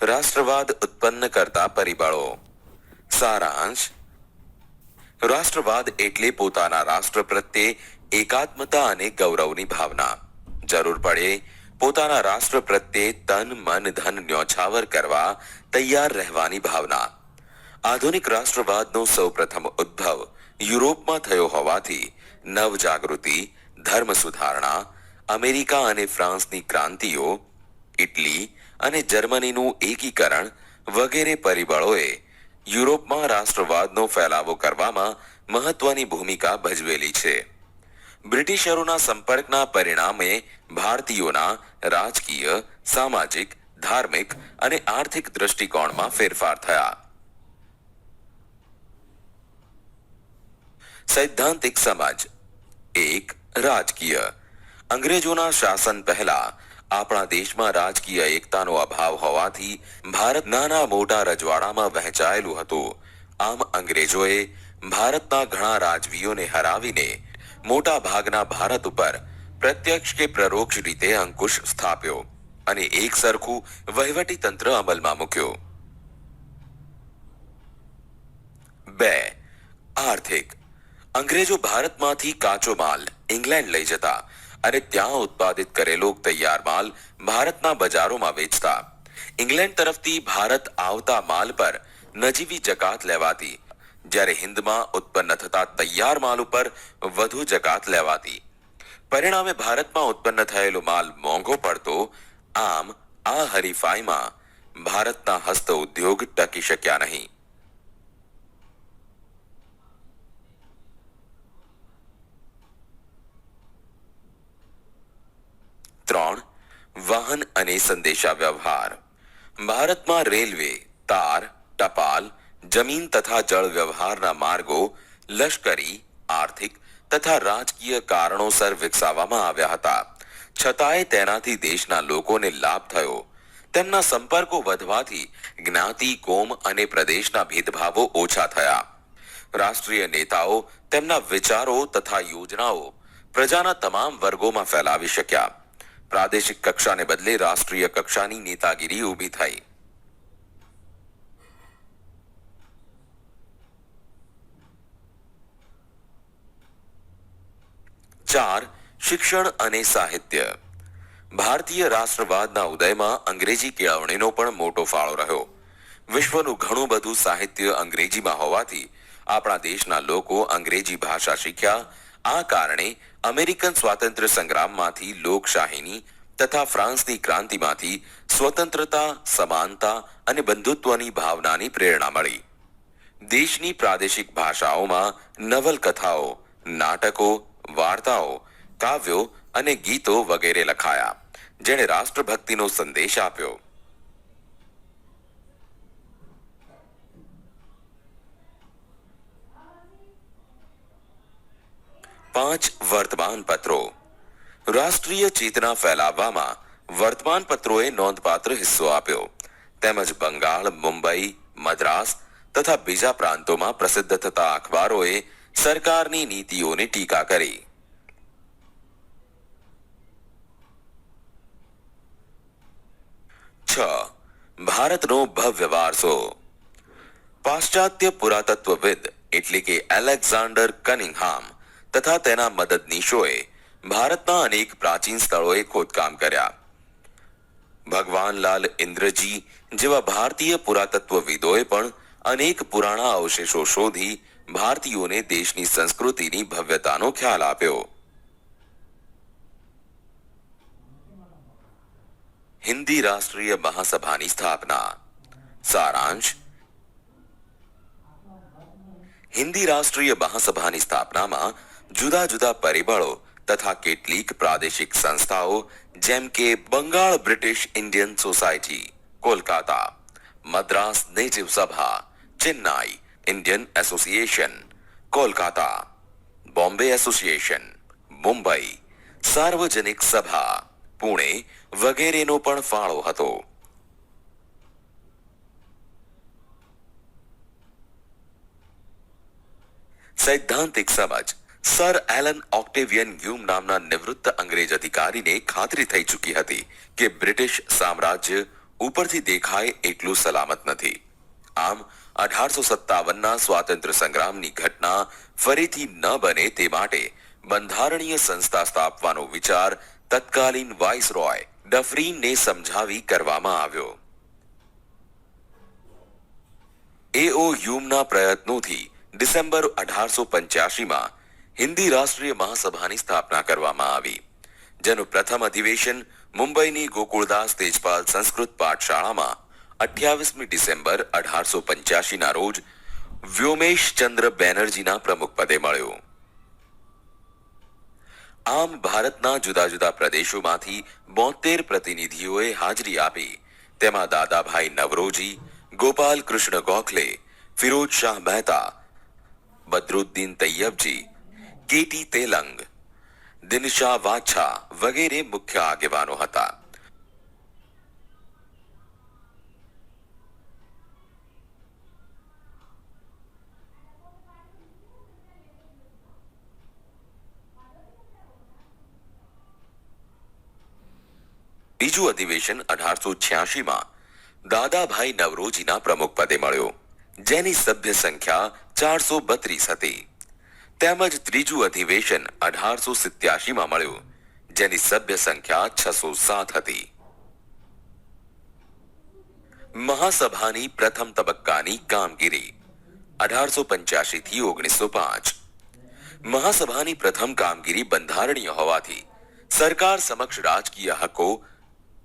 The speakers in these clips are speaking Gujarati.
રાષ્ટ્રવાદ ઉત્પન્ન કરતા પરિબળો. સારાંશ. રાષ્ટ્રવાદ એટલે પોતાના રાષ્ટ્ર પ્રત્યે એકાત્મતા અને ગૌરવની ભાવના. જરૂર પડે પોતાના રાષ્ટ્ર પ્રત્યે તન મન ધન ન્યોછાવર કરવા તૈયાર રહેવાની ભાવના. આધુનિક રાષ્ટ્રવાદનો સૌપ્રથમ ઉદ્ભવ યુરોપમાં થયો હોવાથી નવજાગૃતિ, ધર્મ સુધારણા, અમેરિકા અને ફ્રાન્સની ક્રાંતિઓ, ઇટલી અને જર્મનીનું એકીકરણ વગેરે પરિબળોએ યુરોપમાં રાષ્ટ્રવાદનો ફેલાવો કરવામાં મહત્વની ભૂમિકા ભજવેલી છે. બ્રિટિશરોના સંપર્કના પરિણામે ભારતીયોના રાજકીય, સામાજિક, ધાર્મિક અને આર્થિક દૃષ્ટિકોણમાં ફેરફાર થયા. સૈદ્ધાંતિક સમજ. 1. રાજકીય. અંગ્રેજોના શાસન પહેલા આપણા દેશમાં રાજકીય એકતાનો અભાવ હોવાથી ભારત નાના મોટા રજવાડામાં વહેંચાયેલું હતું. આમ અંગ્રેજોએ ભારતના ઘણા રાજવીઓને હરાવીને મોટા ભાગના ભારત ઉપર પ્રત્યક્ષ કે પરોક્ષ રીતે અંકુશ સ્થાપ્યો અને એક સરખું વહીવટી તંત્ર અમલમાં મૂક્યો. 2. આર્થિક. અંગ્રેજો ભારતમાંથી કાચો માલ ઇંગ્લેન્ડ લઈ જતા અને ત્યાં ઉત્પાદિત કરેલો તૈયાર માલ ભારતના બજારોમાં વેચતા. ઇંગ્લેન્ડ તરફથી ભારત આવતા માલ પર નજીવી જકાત લેવાતી, જ્યારે હિન્દમાં ઉત્પન્ન થતા તૈયાર માલ ઉપર વધુ જકાત લેવાતી. પરિણામે ભારતમાં ઉત્પન્ન થયેલો માલ મોંઘો પડતો. આમ આ હરીફાઈમાં ભારતના હસ્ત ઉદ્યોગ ટકી શક્યા નહીં. 3. વાહન અને સંદેશા વ્યવહાર. ભારતમાં રેલવે, તાર, ટપાલ, જમીન તથા જળ વ્યવહારના માર્ગો લશ્કરી, આર્થિક તથા રાજકીય કારણોસર વિકસાવવામાં આવ્યા હતા. છતાંય તેનાથી દેશના લોકોને લાભ થયો. તેમના સંપર્કો વધવાથી જ્ઞાતિ, કોમ અને પ્રદેશના ભેદભાવો ઓછા થયા. રાષ્ટ્રીય નેતાઓ તેમના વિચારો તથા યોજનાઓ પ્રજાના તમામ વર્ગોમાં ફેલાવી શક્યા. પ્રાદેશિક કક્ષાને બદલે રાષ્ટ્રીય કક્ષાની નેતાગીરી ઊભી થઈ. 4. શિક્ષણ અને સાહિત્ય. ભારતીય રાષ્ટ્રવાદના ઉદયમાં અંગ્રેજી કેળવણીનો પણ મોટો ફાળો રહ્યો. વિશ્વનું ઘણું બધું સાહિત્ય અંગ્રેજીમાં હોવાથી આપણા દેશના લોકો અંગ્રેજી ભાષા શીખ્યા. આ કારણે અમેરિકન સ્વાતંત્ર્ય સંગ્રામમાંથી લોકશાહીની તથા ફ્રાન્સની ક્રાંતિમાંથી સ્વતંત્રતા, સમાનતા અને બંધુત્વની ભાવનાની પ્રેરણા મળી. દેશની પ્રાદેશિક ભાષાઓમાં નવલકથાઓ, નાટકો, વાર્તાઓ, કાવ્યો અને ગીતો વગેરે લખાયા, જેણે રાષ્ટ્રભક્તિનો સંદેશ આપ્યો. 5. વર્તમાન પત્રો. રાષ્ટ્રીય ચેતના ફેલાવવામાં વર્તમાન પત્રોએ નોંધપાત્ર હિસ્સો આપ્યો. તેમજ બંગાળ, મુંબઈ, મદ્રાસ તથા બીજા પ્રાંતોમાં પ્રસિદ્ધ થતા અખબારોએ સરકારની નીતિઓની ટીકા કરી. 6. ભારતનો ભવ્ય વારસો. પાશ્ચાત્ય પુરાતત્વવિદ એટલે કે એલેક્ઝાન્ડર કનિંગહામ તથા તેના મદદનીશોએ ભારતના અનેક પ્રાચીન સ્થળોએ ખોદકામ કર્યા. ભગવાનલાલ ઇન્દ્રજી જેવા ભારતીય પુરાતત્વવિદોએ પણ અનેક પુરાણા અવશેષો શોધી ભારતીયોને દેશની સંસ્કૃતિની ભવ્યતાનો ખ્યાલ આપ્યો. હિન્દી રાષ્ટ્રીય મહાસભાની સ્થાપના. સારાંશ. હિન્દી રાષ્ટ્રીય મહાસભાની સ્થાપનામાં જુદા જુદા પરિબળો તથા કેટલીક પ્રાદેશિક સંસ્થાઓ જેમ કે Bengal British Indian Society, Kolkata, Madras Native Sabha, Chennai Indian Association, Kolkata, Bombay Association, Mumbai Sarvajanik Sabha, Pune વગેરેનો પણ ફાળો હતો. સૈદ્ધાંતિક સમજ. સર એલન ઓક્ટેવિયન હ્યુમ નામના નિવૃત્ત અંગ્રેજ અધિકારીને ખાતરી થઈ ચૂકી હતી કે બ્રિટિશ સામ્રાજ્ય ઉપરથી દેખાય એટલું સલામત નથી. આમ 1857ના સ્વાતંત્ર્ય સંગ્રામની ઘટના ફરીથી ન બને તે માટે બંધારણીય સંસ્થા સ્થાપવાનો વિચાર તત્કાલીન વાઇસરોય ડફરીનને સમજાવી કરવામાં આવ્યો. એઓ હ્યુમના પ્રયત્નોથી ડિસેમ્બર 1885માં હિન્દી રાષ્ટ્રીય મહાસભાની સ્થાપના કરવામાં આવી, જેનું પ્રથમ અધિવેશન મુંબઈની ગોકુળદાસ તેજપાલ સંસ્કૃત પાઠશાળામાં 28મી ડિસેમ્બર 1885ના રોજ વ્યોમેશ ચંદ્ર બેનર્જીના પ્રમુખ પદે મળ્યું. આમ ભારતના જુદા જુદા પ્રદેશોમાંથી 72 પ્રતિનિધિઓએ હાજરી આપી. તેમાં દાદાભાઈ નવરોજી, ગોપાલ કૃષ્ણ ગોખલે, ફિરોજ શાહ મહેતા, બદરુદ્દીન તૈયબજી, કેટી તેલંગ, દિનશા વાછા વગેરે મુખ્ય આગેવાનો હતા. બીજું અધિવેશન 1886માં દાદાભાઈ નવરોજીના પ્રમુખ પદે મળ્યો, જેની સભ્ય સંખ્યા 432 હતી. તેમજ ત્રીજું અધિવેશન 1887માં મળ્યું, જેની સભ્ય સંખ્યા 607 હતી. મહાસભાની પ્રથમ તબક્કાની કામગીરી 1885 થી 1905. મહાસભાની પ્રથમ કામગીરી બંધારણીય હોવાથી સરકાર સમક્ષ રાજકીય હકો,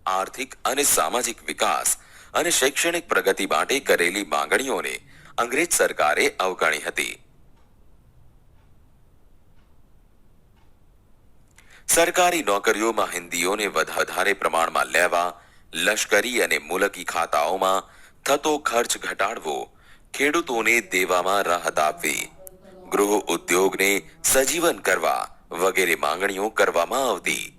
આર્થિક અને સામાજિક વિકાસ અને શૈક્ષણિક પ્રગતિ માટે કરેલી માંગણીઓને અંગ્રેજ સરકારે અવગણી હતી. સરકારી નોકરીઓમાં હિન્દીઓને વધારે પ્રમાણમાં લેવા, લશ્કરી અને મુલકી ખાતાઓમાં થતો ખર્ચ ઘટાડવો, ખેડૂતોને દેવામાં રાહત આપવી, ગૃહ ઉદ્યોગને સજીવન કરવા વગેરે માંગણીઓ કરવામાં આવતી.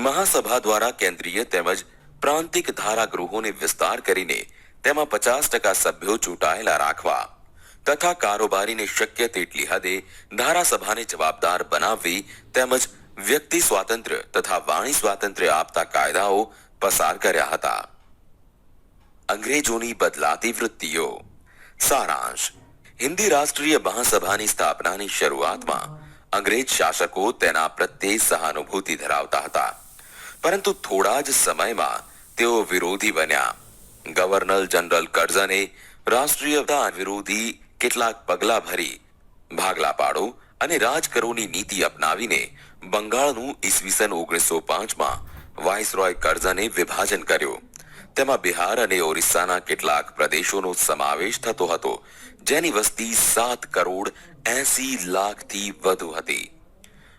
મહાસભા દ્વારા કેન્દ્રીય તેમજ પ્રાંતિક ધારાગૃહોને વિસ્તાર કરીને તેમાં 50% સભ્યો ચૂંટાયેલા રાખવા તથા કારોબારીને શક્ય તેટલી હદે ધારાસભાને જવાબદાર બનાવવી તેમજ વ્યક્તિ સ્વાતંત્ર્ય તથા વાણી સ્વાતંત્ર્ય આપતા કાયદાઓ પસાર કર્યા હતા. અંગ્રેજોની બદલાતી વૃત્તિઓ. સારાંશ. હિન્દી રાષ્ટ્રીય મહાસભાની સ્થાપનાની શરૂઆતમાં અંગ્રેજ શાસકો તેના પ્રત્યે સહાનુભૂતિ ધરાવતા હતા, પરંતુ થોડા જ સમયમાં તેઓ વિરોધી બન્યા. ગવર્નર જનરલ કર્ઝને રાષ્ટ્રીયતા વિરોધી કેટલાક પગલા ભરી ભાગલા પાડો અને રાજકરોની નીતિ અપનાવીને બંગાળનું ઈસવીસન 1905માં વાઇસરોય કર્ઝને વિભાજન કર્યું. તેમાં બિહાર અને ઓરિસ્સાના કેટલાક પ્રદેશોનો સમાવેશ થતો હતો, જેની વસ્તી 7,80,00,000થી વધુ હતી.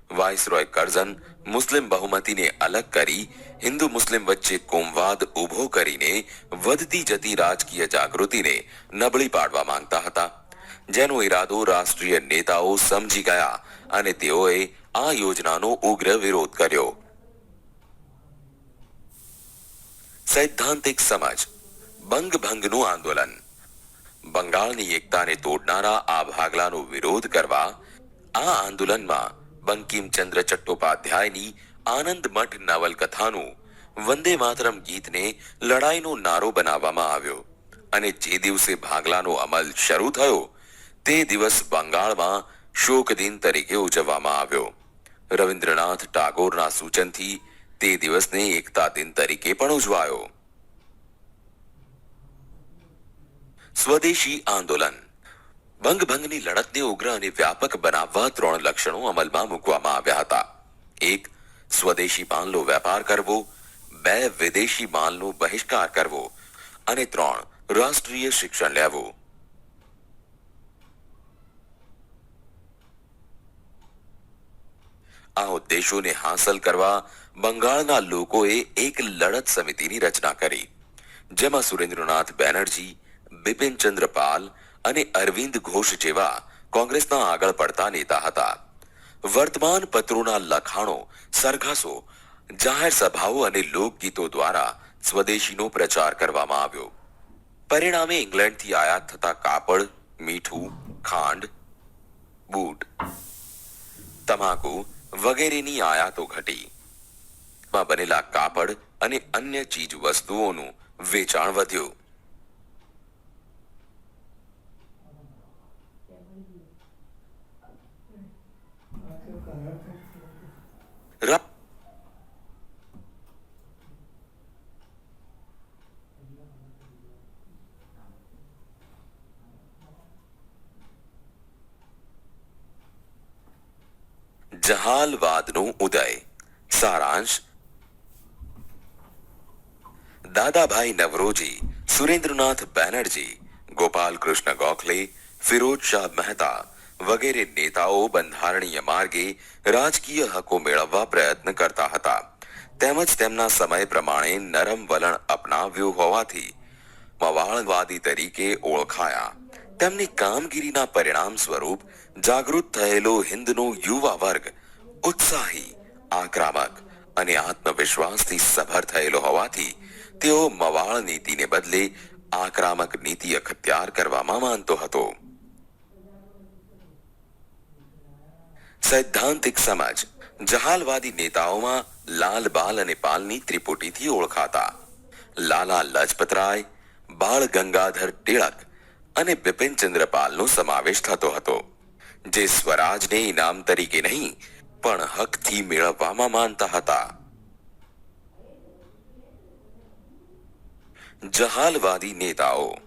વાઇસરોય કર્ઝન મુસ્લિમ બહુમતીને અલગ કરી હિન્દુ મુસ્લિમ વચ્ચે કોમવાદ ઉભો કરીને વધતી જતી રાજકીય જાગૃતિને નબળી પાડવા માંગતા હતા, જેનો ઈરાદો રાષ્ટ્રીય નેતાઓ સમજી ગયા અને તેઓએ આ યોજનાનો ઉગ્ર વિરોધ કર્યો. સૈદ્ધાંતિક સમજ. બંગભંગનું આંદોલન. બંગાળની એકતાને તોડનારા આ ભાગલાનો વિરોધ કરવા આ આંદોલનમાં બંકિમચંદ્ર ચટ્ટોપાધ્યાયની આનંદ મઠ નવલકથાનું વંદે માતરમ ગીતને લડાઈનો નારો બનાવવામાં આવ્યો અને જે દિવસે ભાગલાનો અમલ શરૂ થયો તે દિવસ બંગાળમાં શોક દિન તરીકે ઉજવવામાં આવ્યો. રવિન્દ્રનાથ ટાગોરના સૂચનથી તે દિવસને એકતા દિન તરીકે પણ ઉજવાયો. સ્વદેશી આંદોલન. બંગભંગની લડતને ઉગ્ર અને વ્યાપક બનાવવા 3 લક્ષણો અમલમાં મૂકવામાં આવ્યા હતા. 1. સ્વદેશી માલનો વેપાર કરવો, 2. વિદેશી માલનો બહિષ્કાર કરવો અને 3. રાષ્ટ્રીય શિક્ષણ લેવું. આ ઉદ્દેશોને હાંસલ કરવા બંગાળના લોકોએ એક લડત સમિતિની રચના કરી, જેમાં સુરેન્દ્રનાથ બેનર્જી, બિપિનચંદ્ર પાલ અને અરવિંદ ઘોષ જેવા કોંગ્રેસના આગળ પડતા નેતા હતા. વર્તમાન પત્રોના લખાણો, સરઘસો, જાહેર સભાઓ અને લોકગીતો દ્વારા સ્વદેશીનો પ્રચાર કરવામાં આવ્યો. પરિણામે ઇંગ્લેન્ડથી આયાત થતા કાપડ, મીઠું, ખાંડ, બૂટ, તમાકુ વગેરેની આયાતો ઘટી. ભારતમાં બનેલા કાપડ અને અન્ય ચીજ વસ્તુઓનું વેચાણ વધ્યું. રા- જહાલવાદનો ઉદય. સારાંશ. દાદાભાઈ નવરોજી, સુરેન્દ્રનાથ બેનર્જી, ગોપાલ કૃષ્ણ ગોખલે, ફિરોજ શાહ મહેતા વગેરે નેતાઓ બંધારણીય માર્ગે રાજકીય હકો મેળવવા પ્રયત્ન કરતા હતા. તેમજ તેમના સમય પ્રમાણે નરમ વલણ અપનાવ્યું હોવાથી મવાળવાદી તરીકે ઓળખાયા. તેમની કામગીરીના પરિણામ સ્વરૂપ જાગૃત થયેલો હિન્દનો યુવા વર્ગ ઉત્સાહી, આક્રમક અને આત્મવિશ્વાસથી સભર થયેલો હોવાથી તેઓ મવાળ નીતિને બદલે આક્રમક નીતિ અખત્યાર કરવામાં માનતો હતો. સૈદ્ધાંતિક સમજ. જહાલવાદી નેતાઓમાં લાલ બાલ અને પાલની ત્રિપુટીથી ઓળખાતા લાલા લજપતરાય, બાળ ગંગાધર ટિળક અને બિપિનચંદ્ર પાલનો સમાવેશ થતો હતો, જે સ્વરાજને ઇનામ તરીકે નહીં પણ હકથી મેળવવામાં માનતા હતા. જહાલવાદી નેતાઓ.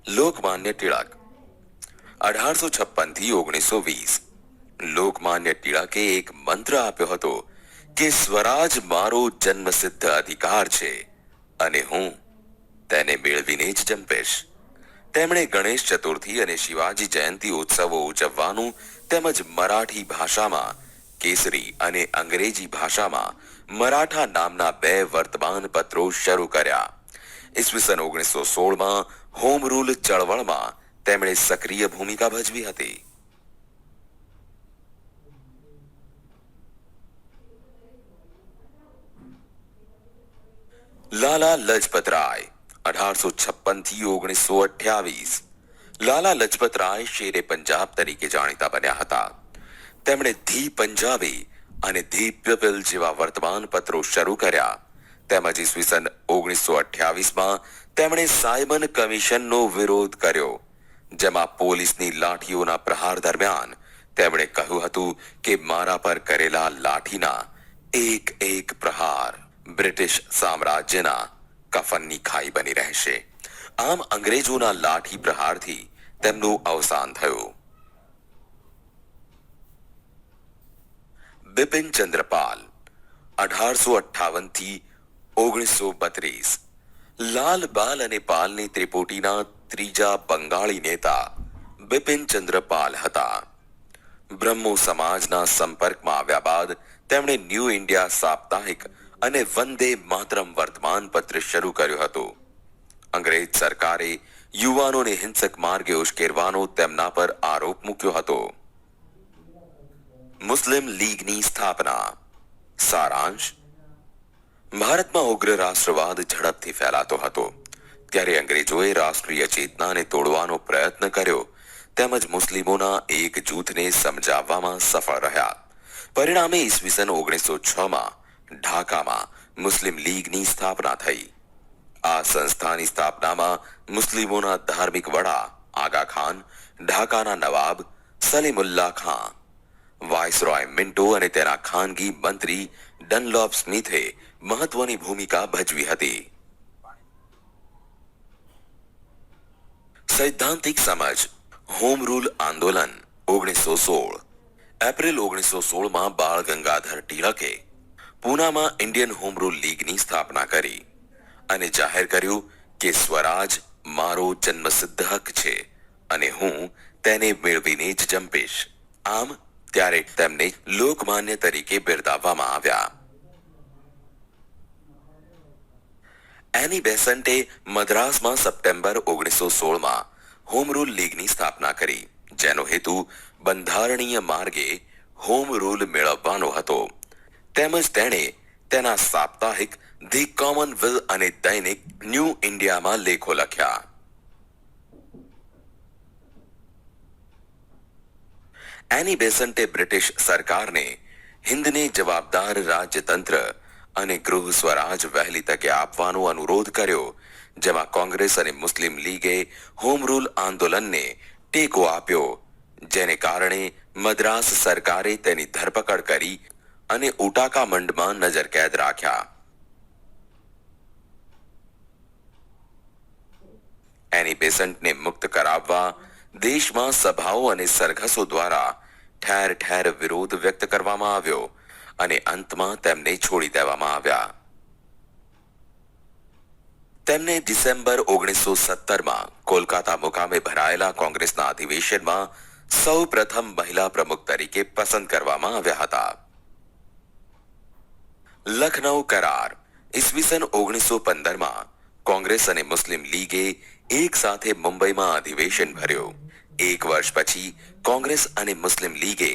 લોકમાન્ય ટિળક 1856 થી 1920. લોકમાન્ય ટિળકે એક મંત્ર આપ્યો હતો કે સ્વરાજ મારો જન્મસિદ્ધ અધિકાર છે અને હું તેને મેળવીને જ જંપીશ. તેમણે ગણેશ ચતુર્થી અને શિવાજી જયંતિ ઉત્સવો ઉજવવાનું તેમજ મરાઠી ભાષામાં કેસરી અને અંગ્રેજી ભાષામાં મરાઠા નામના 2 વર્તમાન પત્રો શરૂ કર્યા. ઈસવીસન 1916માં હોમ રૂલ ચળવળમાં તેમણે સક્રિય ભૂમિકા ભજવી હતી. લાલા લજપતરાય 1856 થી 1928. લાલા લજપતરાય શેરે પંજાબ તરીકે જાણીતા બન્યા હતા. તેમણે ધી પંજાબી અને ધી પીપલ જેવા વર્તમાન પત્રો શરૂ કર્યા. તેમજ ઈસવીસન 1928માં તેમણે સાયમન કમિશનનો વિરોધ કર્યો, જેમાં પોલીસની લાઠીઓના પ્રહાર દરમિયાન તેમણે કહ્યું હતું કે મારા પર કરેલા લાઠીના એક એક પ્રહાર બ્રિટિશ સામ્રાજ્યના કફનની ખાઈ બની રહેશે. આમ અંગ્રેજોના લાઠી પ્રહારથી તેમનું અવસાન થયું. બિપિનચંદ્ર પાલ 1858 થી 1932. લાલ બાલ અને પાલની ત્રિપુટીના ત્રીજા બંગાળી નેતા બિપિનચંદ્ર પાલ હતા. બ્રહ્મો સમાજના સંપર્કમાં આવ્યા બાદ તેમણે ન્યૂ ઇન્ડિયા સાપ્તાહિક અને વંદે માતરમ વર્તમાન પત્ર શરૂ કર્યું હતું. અંગ્રેજ સરકારે યુવાનોને હિંસક માર્ગે ઉશ્કેરવાનો તેમના પર આરોપ મૂક્યો હતો. મુસ્લિમ લીગની સ્થાપના. સારાંશ. ભારતમાં ઉગ્ર રાષ્ટ્રવાદ ઝડપથી ફેલાતો હતો, ત્યારે અંગ્રેજોએ રાષ્ટ્રીય ચેતનાને તોડવાનો પ્રયત્ન કર્યો તેમજ મુસ્લિમોના એક જૂથને સમજાવવામાં સફળ રહ્યા. પરિણામે ઈસવીસન 1906માં ઢાકામાં મુસ્લિમ લીગની સ્થાપના થઈ. આ સંસ્થાની સ્થાપનામાં મુસ્લિમોના ધાર્મિક વડા આગા ખાન, ઢાકાના નવાબ સલીમુલ્લાહ ખાન, વાઇસરોય મિન્ટો અને તેના ખાનગી મંત્રી ડનલોપ સ્મિથે મહત્વની ભૂમિકા ભજવી હતી. સૈદ્ધાંતિક સમજ. હોમ રૂલ આંદોલન 1916. એપ્રિલ 1916માં બાળ ગંગાધર ટિળકે પૂનામાં ઇન્ડિયન હોમ રૂલ લીગની સ્થાપના કરી અને જાહેર કર્યું કે સ્વરાજ મારો જન્મસિદ્ધ હક છે અને હું તેને મેળવીને જ જંપીશ. આમ ત્યારે તેમને લોકમાન્ય તરીકે બિરદાવવામાં આવ્યા. એની બેસન્ટે મદ્રાસમાં સપ્ટેમ્બર 1916માં હોમ રૂલ લીગની સ્થાપના કરી, જેનો હેતુ બંધારણીય માર્ગે હોમ રૂલ મેળવવાનો હતો. તેમજ તેણે તેના સાપ્તાહિક ધી કોમનવેલ્થ અને દૈનિક ન્યૂ ઇન્ડિયામાં લેખો લખ્યા. એની બેસન્ટે બ્રિટિશ સરકારને હિન્દને જવાબદાર રાજ્યતંત્ર અને ગૃહ સ્વરાજ વહેલી તકે આપવાનો અનુરોધ કર્યો, જેમાં કોંગ્રેસ અને મુસ્લિમ લીગે હોમ રૂલ આંદોલનને ટેકો આપ્યો, જેને કારણે મદ્રાસ સરકારે તેની ધરપકડ કરી અને ઉટાકા મંડમાં નજરકેદ રાખ્યા. એની બેસન્ટને મુક્ત કરાવવા દેશમાં સભાઓ અને સરઘસો દ્વારા ઠેર ઠેર વિરોધ વ્યક્ત કરવામાં આવ્યો અને અંતમાં તેમને છોડી દેવામાં આવ્યા. તેમને ડિસેમ્બર 1917માં કોલકાતા મુકામે ભરાયેલા કોંગ્રેસના અધિવેશનમાં સૌ પ્રથમ મહિલા પ્રમુખ તરીકે પસંદ કરવામાં આવ્યા હતા. લખનૌ કરાર ઈસવીસન 1915માં કોંગ્રેસ અને મુસ્લિમ લીગે એક સાથે મુંબઈમાં અધિવેશન ભર્યો. એક વર્ષ પછી કોંગ્રેસ અને મુસ્લિમ લીગે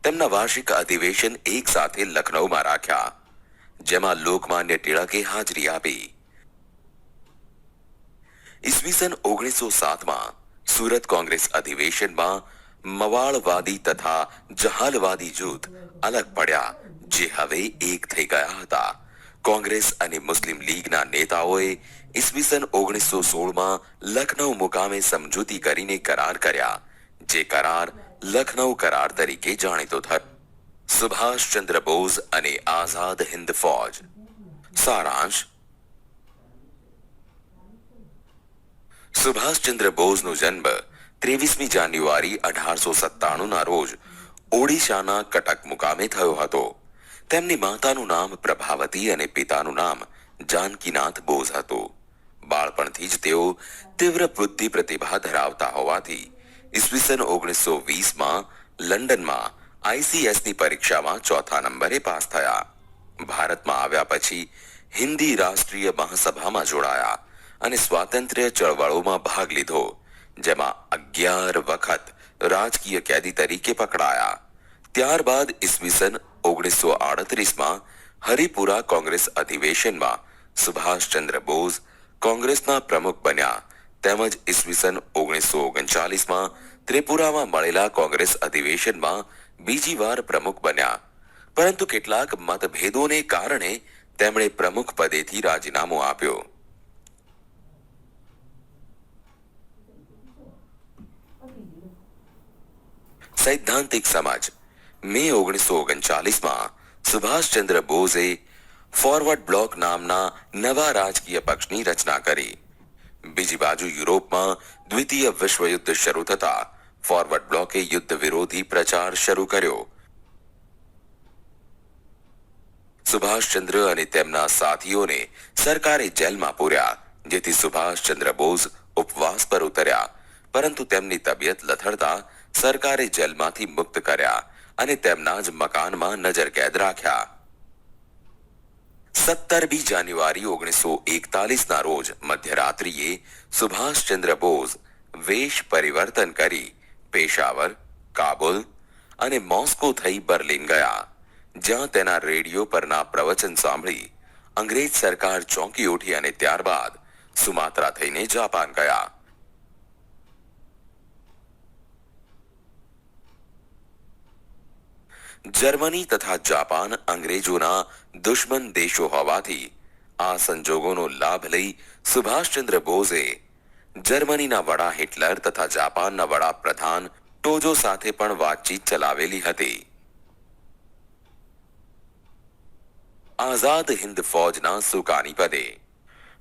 તેમના વાર્ષિક અધિવેશન એક સાથે લખનૌમાં રાખ્યા, જેમાં લોકમાન્ય ટિળકે હાજરી આપી. ઈસવીસન 1907માં સુરત કોંગ્રેસ અધિવેશનમાં મવાળવાદી તથા જહાલવાદી જૂથ અલગ પડ્યા, જે હવે એક થઈ ગયા હતા. કોંગ્રેસ અને મુસ્લિમ લીગના નેતાઓએ ઈસવીસન 1916માં લખનૌ મુકામે સમજૂતી કરીને કરાર કર્યા, જે કરાર લખનૌ કરાર તરીકે જાણીતો થયો. સુભાષચંદ્ર બોઝ અને આઝાદ હિન્દ ફૌજ. સારાંશ: સુભાષચંદ્ર બોઝનો જન્મ 23મી જાન્યુઆરી 1897ના રોજ ઓડિશાના કટક મુકામે થયો હતો. તેમની માતાનું નામ પ્રભાવતી અને પિતાનું નામ જાનકીનાથ બોઝ હતું. બાળપણથી જ તેઓ તીવ્ર બુદ્ધિ પ્રતિભા ધરાવતા હોવાથી ઈસવીસન 1920માં લંડનમાં ICSની પરીક્ષામાં ચોથા નંબરે પાસ થયા. ભારતમાં આવ્યા પછી હિન્દી રાષ્ટ્રીય મહાસભામાં જોડાયા અને સ્વાતંત્ર્ય ચળવળોમાં ભાગ લીધો, જેમાં 11 વખત રાજકીય કેદી તરીકે પકડાયા. ત્યારબાદ ઈસવીસન 1938માં હરિપુરા કોંગ્રેસ અધિવેશનમાં સુભાષચંદ્ર બોઝ કોંગ્રેસના પ્રમુખ બન્યા, તેમજ ઈસવીસન 1939માં ત્રિપુરામાં મળેલા કોંગ્રેસ અધિવેશનમાં બીજી વાર પ્રમુખ બન્યા, પરંતુ કેટલાક મતભેદોને કારણે તેમણે પ્રમુખ પદેથી રાજીનામું આપ્યું. સૈદ્ધાંતિક સમજ. મે 1939માં સુભાષચંદ્ર બોઝે ફોરવર્ડ બ્લોક નામના નવા રાજકીય પક્ષની રચના કરી. બીજી બાજુ યુરોપમાં દ્વિતીય વિશ્વયુદ્ધ શરૂ થતા ફોરવર્ડ બ્લોકે યુદ્ધ વિરોધી પ્રચાર શરૂ કર્યો. સુભાષચંદ્ર અને તેમના સાથીઓને સરકારે જેલમાં પૂર્યા, જેથી સુભાષચંદ્ર બોઝ ઉપવાસ પર ઉતર્યા, પરંતુ તેમની તબિયત લથડતા સરકારે જેલમાંથી મુક્ત કર્યા અને તેમના જ મકાનમાં નજરકેદ રાખ્યા. 17મી જાન્યુઆરી 1941ના રોજ મધ્યરાત્રિએ સુભાષચંદ્ર બોઝ વેશ પરિવર્તન કરી પેશાવર, કાબુલ અને મોસ્કો થઈ બર્લિન ગયા, જ્યાં તેના રેડિયો પરના પ્રવચન સાંભળી અંગ્રેજ સરકાર ચોંકી ઉઠી અને ત્યારબાદ સુમાત્રા થઈને જાપાન ગયા. જર્મની તથા જાપાન અંગ્રેજોના દુશ્મન દેશો હોવાથી આ સંજોગોનો લાભ લઈ સુભાષચંદ્ર બોઝે જર્મનીના વડા હિટલર તથા જાપાનના વડાપ્રધાન ટોજો સાથે પણ વાતચીત ચલાવેલી હતી. આઝાદ હિન્દ ફૌજના સુકાની પદે.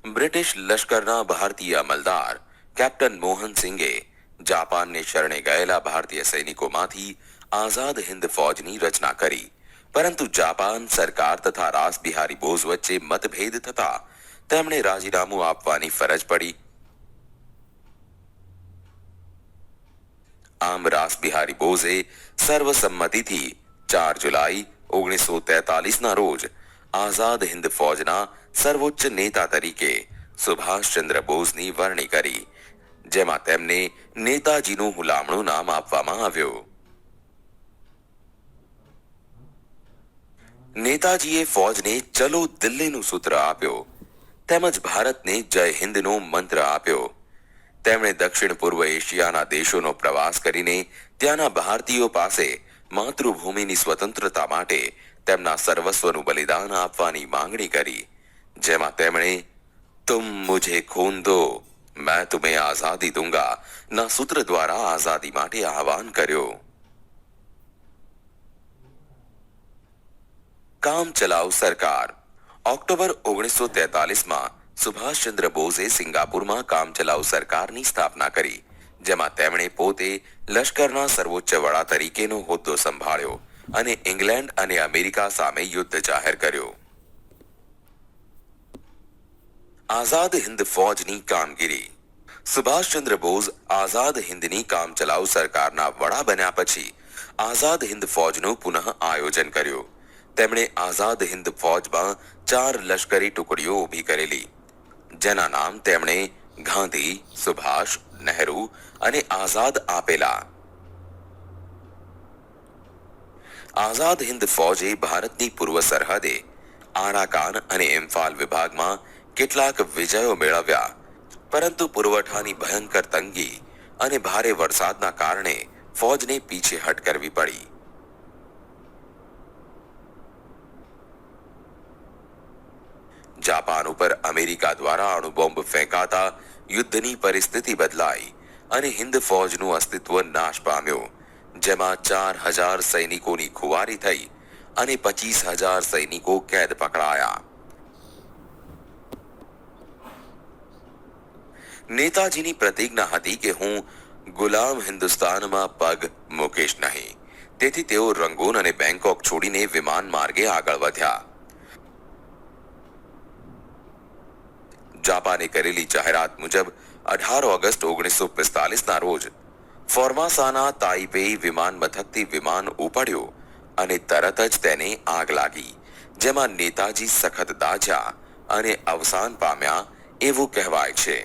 બ્રિટિશ લશ્કરના ભારતીય અમલદાર કેપ્ટન મોહન સિંઘે જાપાનને શરણે ગયેલા ભારતીય સૈનિકોમાંથી આઝાદ હિન્દ ફૌજની રચના કરી, પરંતુ જાપાન સરકાર તથા રાસબિહારી બોઝ વચ્ચે મતભેદ થતા તેમણે રાજીનામું આપવાની ફરજ પડી. આમ રાસબિહારી બોઝે સર્વસંમતિથી 4 જુલાઈ 1943ના રોજ આઝાદ હિન્દ ફૌજના સર્વોચ્ચ નેતા તરીકે સુભાષચંદ્ર બોઝની વરણી કરી, જેમાં તેમને નેતાજીનું હુલામણું નામ આપવામાં આવ્યું. નેતાજીએ ફૌજને ચલો દિલ્હીનું સૂત્ર આપ્યો, તેમજ ભારતને જય હિન્દનો મંત્ર આપ્યો. તેમણે દક્ષિણ પૂર્વ એશિયાના દેશોનો પ્રવાસ કરીને ત્યાંના ભારતીયો પાસે માતૃભૂમિની સ્વતંત્રતા માટે તેમના સર્વસ્વનું બલિદાન આપવાની માંગણી કરી, જેમાં તેમણે तुम मुझे खून दो मैं तुम्हें आजादी दूंगा ના સૂત્ર દ્વારા આઝાદી માટે આહવાન કર્યું. કામ ચલાઉ સરકાર. ઓક્ટોબર 1943માં સુભાષચંદ્ર બોઝે સિંગાપુરમાં કામચલાઉ સરકારની સ્થાપના કરી, જેમાં તેમણે પોતે લશ્કરના સર્વોચ્ચ વડા તરીકેનો હોદ્દો સંભાળ્યો અને ઇંગ્લેન્ડ અને અમેરિકા સામે યુદ્ધ જાહેર કર્યું. આઝાદ હિન્દ ફૌજની કામગીરી. સુભાષચંદ્ર બોઝ આઝાદ હિન્દની કામચલાઉ સરકારના વડા બન્યા પછી આઝાદ હિન્દ ફૌજનું પુનઃ આયોજન કર્યું. તેમણે આઝાદ હિન્દ ફૌજમાં 4 લશ્કરી ટુકડીઓ ઊભી કરેલી, જેના નામ તેમણે ગાંધી, સુભાષ, નહેરુ અને આઝાદ આપેલા. આઝાદ હિન્દ ફૌજે ભારતની પૂર્વ સરહદે આરાકાન અને ઇમ્ફાલ વિભાગમાં કેટલાક વિજયો મેળવ્યા, પરંતુ પુરવઠાની ભયંકર તંગી અને ભારે વરસાદના કારણે ફૌજને પીછેહટ કરવી પડી. જાપાન ઉપર અમેરિકા દ્વારા અણુબોમ્બ ફેંકાતા યુદ્ધની પરિસ્થિતિ બદલાઈ અને હિન્દ ફૌજનું અસ્તિત્વ નાશ પામ્યું, જેમાં 4000 સૈનિકોની ખુવારી થઈ અને 25000 સૈનિકો કેદ પકડાયા. નેતાજીની પ્રતિજ્ઞા હતી કે હું ગુલામ હિન્દુસ્તાનમાં પગ મૂકીશ નહીં, તેથી તેઓ રંગૂન અને બેંકોક છોડીને વિમાન માર્ગે આગળ વધ્યા. જાપાને કરેલી જાહેરાત મુજબ 18 ઓગસ્ટ 1945ના રોજ ફોર્માસાના તાઇપેઈ વિમાન મથકથી વિમાન ઉપડ્યું અને તરત જ તેને આગ લાગી, જેમાં નેતાજી સખત દાઝ્યા અને અવસાન પામ્યા એવું કહેવાય છે.